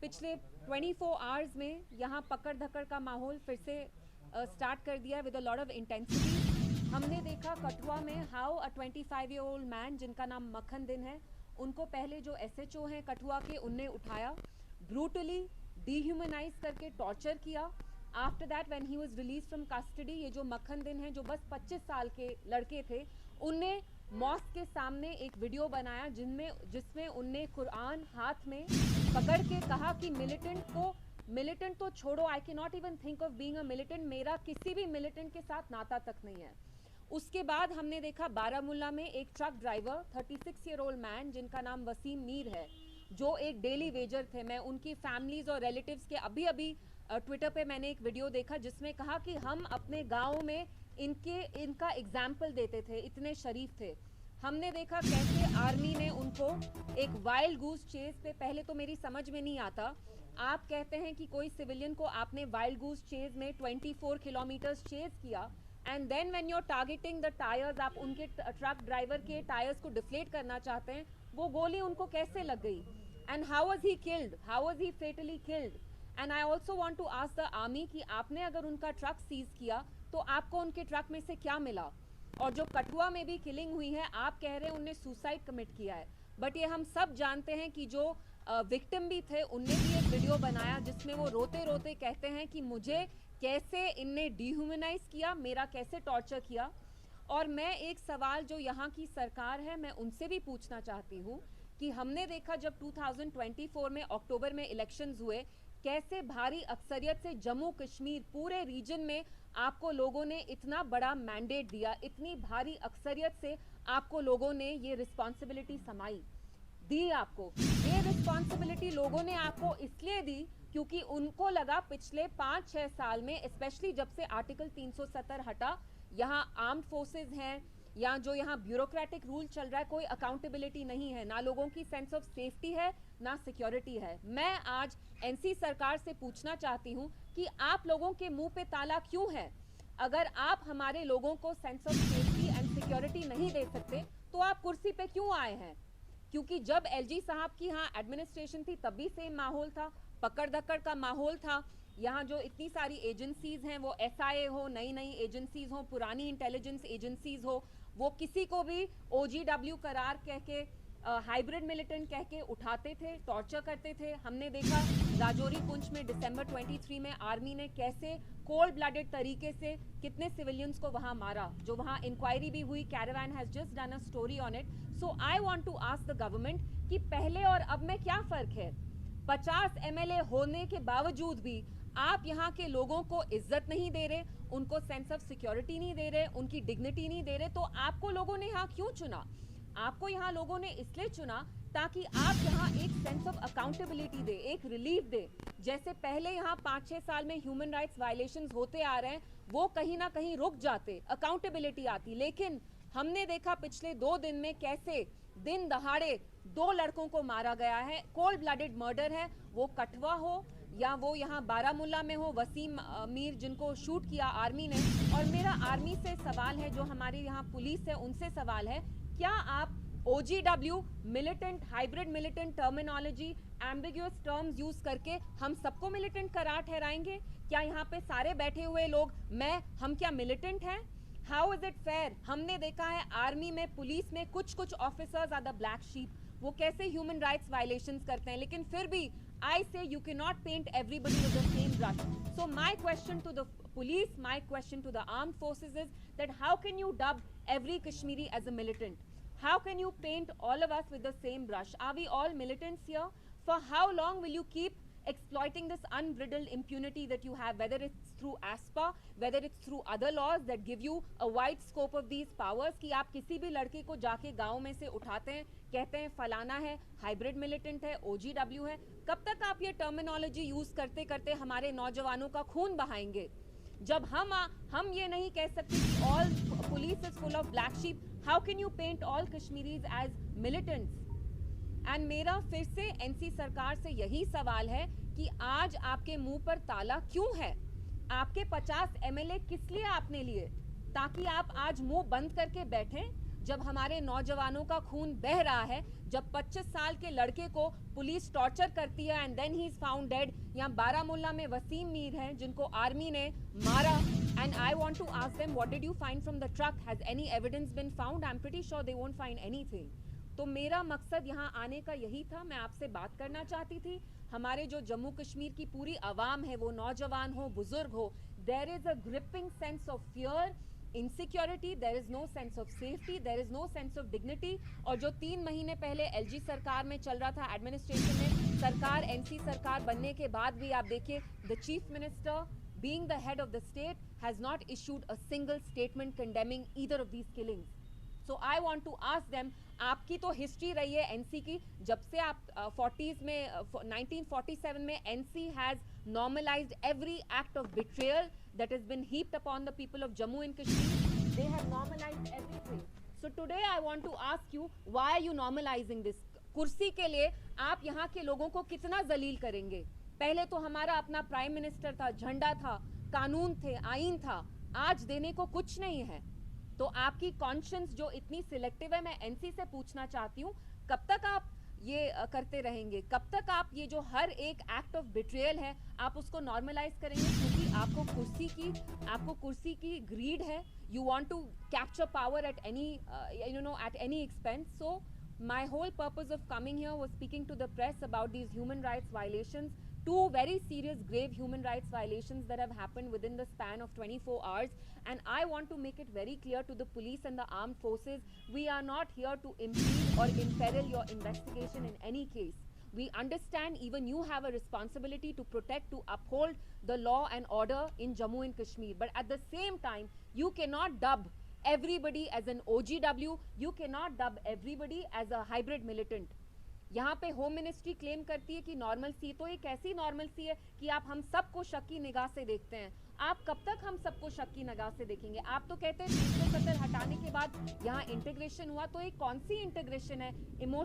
पिछले 24 आवर्स में यहाँ पकड़ धकड़ का माहौल फिर से स्टार्ट कर दिया है with a lot of intensity. हमने देखा कठुआ में हाउ अ 25-year-old मैन जिनका नाम मक्खन दिन है, उनको पहले जो SHO हैं कठुआ के, उनने उठाया, ब्रूटली डिह्यूमनाइज करके टॉर्चर किया। After that when he was release from custody, ये जो मक्खन दिन है जो बस 25 साल के लड़के थे, उनने मॉस्क के सामने एक वीडियो बनाया जिसमें उनने कुरान हाथ में पकड़ के कहा कि मिलिटेंट तो छोड़ो, I can not even think of being a militant, मेरा किसी भी मिलिटेंट के साथ नाता तक नहीं है। उसके बाद हमने देखा बारामूला में एक ट्रक ड्राइवर 36-year-old मैन जिनका नाम वसीम मीर है, जो एक डेली वेजर थे। मैं उनकी फैमिलीज और रिलेटिव्स के अभी ट्विटर पे मैंने एक वीडियो देखा जिसमें कहा कि हम अपने गाँव में इनका एग्जाम्पल देते थे, इतने शरीफ थे। हमने देखा कैसे आर्मी ने उनको एक वाइल्ड गूस चेज पे, पहले तो मेरी समझ में नहीं आता, आप कहते हैं कि कोई सिविलियन को आपने वाइल्ड गूस चेज में 24 किलोमीटर चेज किया, and then when you are targeting the tyres, आप उनके ट्रक ड्राइवर के टायर्स को डिफ्लेट करना चाहते हैं, वो गोली उनको कैसे लग गई, and how was he killed, how was he fatally killed. And I also want to ask the army कि आपने अगर उनका ट्रक सीज किया तो आपको उनके ट्रक में से क्या मिला। और जो कठुआ में भी किलिंग हुई है, आप कह रहे हैं उनने सुसाइड कमिट किया है, बट ये हम सब जानते हैं कि जो विक्टिम भी थे उनने भी एक वीडियो बनाया जिसमें वो रोते रोते कहते हैं कि मुझे कैसे इनने डिह्यूमनाइज किया, मेरा कैसे टॉर्चर किया। और मैं एक सवाल जो यहाँ की सरकार है मैं उनसे भी पूछना चाहती हूँ कि हमने देखा जब 2024 में अक्टूबर में इलेक्शंस हुए, कैसे भारी अक्सरियत से जम्मू कश्मीर पूरे रीजन में आपको लोगों ने इतना बड़ा मैंडेट दिया, इतनी भारी अक्सरियत से आपको लोगों ने ये रिस्पॉन्सिबिलिटी समाई दी। आपको ये रिस्पॉन्सिबिलिटी लोगों ने आपको इसलिए दी क्योंकि उनको लगा पिछले 5-6 साल में, स्पेशली जब से आर्टिकल 370 हटा, यहाँ आर्म्ड फोर्सेस हैं या जो यहाँ ब्यूरोक्रेटिक रूल चल रहा है, कोई अकाउंटेबिलिटी नहीं है, ना लोगों की सेंस ऑफ सेफ्टी है ना सिक्योरिटी है। मैं आज एनसी सरकार से पूछना चाहती हूँ कि आप लोगों के मुंह पे ताला क्यों है? अगर आप हमारे लोगों को sense of safety and security नहीं दे सकते तो आप कुर्सी पे क्यों आए हैं? क्योंकि जब एलजी साहब की यहाँ एडमिनिस्ट्रेशन थी तब भी सेम माहौल था, पकड़ धक्कड़ का माहौल था। यहाँ जो इतनी सारी एजेंसीज हैं, वो एसआईए हो, नई एजेंसीज हो, पुरानी इंटेलिजेंस एजेंसीज हो, वो किसी को भी OGW करार कह के, हाइब्रिड मिलिटेंट कह के उठाते थे, टॉर्चर करते थे। हमने देखा राजौरी पुंछ में दिसंबर 23 में आर्मी ने कैसे कोल्ड ब्लडेड तरीके से कितने सिविलियंस को वहां मारा, जो वहां इंक्वायरी भी हुई, Caravan has just done a story on it. So I want to ask the government कि पहले और अब में क्या फर्क है? 50 MLA होने के बावजूद भी आप यहाँ के लोगों को इज्जत नहीं दे रहे, उनको सेंस ऑफ सिक्योरिटी नहीं दे रहे, उनकी डिग्निटी नहीं दे रहे, तो आपको लोगों ने यहाँ क्यों चुना? आपको यहाँ लोगों ने इसलिए चुना ताकि आप यहाँ एक सेंस ऑफ अकाउंटेबिलिटी दे, एक रिलीफ दे। जैसे पहले यहाँ 5-6 साल में ह्यूमन राइट्स वायलेशंस होते आ रहे हैं, वो कहीं ना कहीं रुक जाते, अकाउंटेबिलिटी आती। लेकिन हमने देखा पिछले 2 दिन में कैसे दिन दहाड़े 2 लड़कों को मारा गया है, कोल्ड ब्लडेड मर्डर है, वो कठुआ हो या वो यहाँ बारामूला में हो, वसीम मीर जिनको शूट किया आर्मी ने। और मेरा आर्मी से सवाल है, जो हमारी यहाँ पुलिस है उनसे सवाल है, क्या आप OGW, militant, hybrid militant terminology, ambiguous terms use करके हम सबको मिलिटेंट करार ठहराएंगे? क्या यहाँ पे सारे बैठे हुए लोग हम क्या मिलिटेंट हैं? How is it fair? हमने देखा है आर्मी में, पुलिस में कुछ officers are the black sheep, वो कैसे ह्यूमन राइट्स वायलेशंस करते हैं, लेकिन फिर भी I say you cannot paint everybody with the same brush. So my question to the police, my question to the armed forces is that how can you dub every Kashmiri as a militant? How can you paint all of us with the same brush? Are we all militants here? For how long will you keep exploiting this unbridled impunity that you have, whether it's through ASPA, whether it's through other laws that give you a wide scope of these powers, कि आप किसी भी लड़के को जाके गांव में से उठाते हैं, कहते हैं फलाना है, हाइब्रिड मिलिटेंट है, OGW है। कब तक आप ये टर्मिनोलॉजी यूज करते करते हमारे नौजवानों का खून बहाएंगे? जब हम ये नहीं कह सकते कि all police is full of black sheep, how can you paint all Kashmiris as militants? And मेरा फिर से एनसी सरकार से यही सवाल है कि आज आपके मुंह पर ताला क्यों है? आपके 50 MLA किस लिए आपने लिए? ताकि आप आज मुंह बंद करके बैठें? जब हमारे नौजवानों का खून बह रहा है, जब 25 साल के लड़के को पुलिस टॉर्चर करती है and then he is found dead. यहाँ बारामूला में वसीम मीर हैं जिनको आर्मी ने मारा, and I want to ask them what did you find from the truck, has any evidence been found? I am pretty sure they won't find anything. तो मेरा मकसद यहाँ आने का यही था, मैं आपसे बात करना चाहती थी। हमारे जो जम्मू कश्मीर की पूरी आवाम है, वो नौजवान हो, बुजुर्ग हो, there is a gripping sense of fear, insecurity, there is no sense of safety, there is no sense of dignity. और जो 3 महीने पहले एलजी सरकार में चल रहा था, एडमिनिस्ट्रेशन में, सरकार एनसी सरकार बनने के बाद भी आप देखिए, the chief minister being the head of the state has not issued a single statement condemning either of these killings. So I want to ask them, आपकी तो हिस्ट्री रही है एनसी की, जब से आप 40s में 1947 में NC has normalized every act of betrayal that has been heaped upon the people of Jammu and Kashmir. They have normalized everything. So today I want to ask you, why are you normalizing this? कुर्सी के लिए आप यहाँ के लोगों को कितना जलील करेंगे? पहले तो हमारा अपना प्राइम मिनिस्टर था, झंडा था, कानून थे, आईन था, आज देने को कुछ नहीं है। तो आपकी कॉन्शियंस जो इतनी सिलेक्टिव है, मैं एनसी से पूछना चाहती हूँ, कब तक आप ये करते रहेंगे? कब तक आप ये जो हर एक एक्ट ऑफ बिट्रेयल है, आप उसको नॉर्मलाइज करेंगे? क्योंकि आपको कुर्सी की ग्रीड है, you want to capture power at any at any expense. So my whole purpose of coming here was speaking to the press about these human rights violations, 2 very serious grave human rights violations that have happened within the span of 24 hours. And I want to make it very clear to the police and the armed forces, we are not here to impede or imperil your investigation in any case. We understand even you have a responsibility to protect, to uphold the law and order in Jammu and Kashmir. But at the same time, you cannot dub everybody as an OGW, you cannot dub everybody as a hybrid militant. यहाँ पे home ministry claim करती है कि normal सी, तो ये कैसी normal सी है कि आप हम सबको शक की निगाह से देखते हैं? आप कब तक हम सबको शक की निगाह से देखेंगे? आप तो कहते हैं 370 हटाने के बाद यहाँ इंटीग्रेशन हुआ, तो ये कौन सी इंटीग्रेशन है? इमोशन